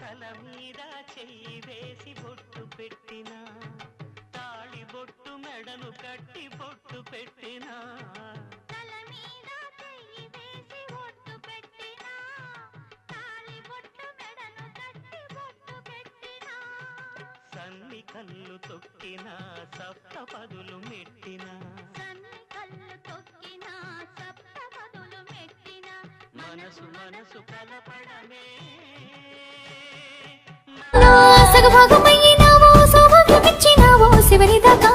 తల మీద చెయ్యి వేసి బొట్టు పెట్టినా తాళి బొట్టు మెడను కట్టి బొట్టు పెట్టినా తల మీద చెయ్యి వేసి బొట్టు పెట్టినా తాళి బొట్టు మెడను కట్టి బొట్టు పెట్టినా సన్ని కళ్ళు తొక్కినా సప్త పదులు మెట్టినా మనసు మనసు కలపడమే సగభాగమయ్యినావో సౌభాగ్యమిచ్చినావో శివరిదాకా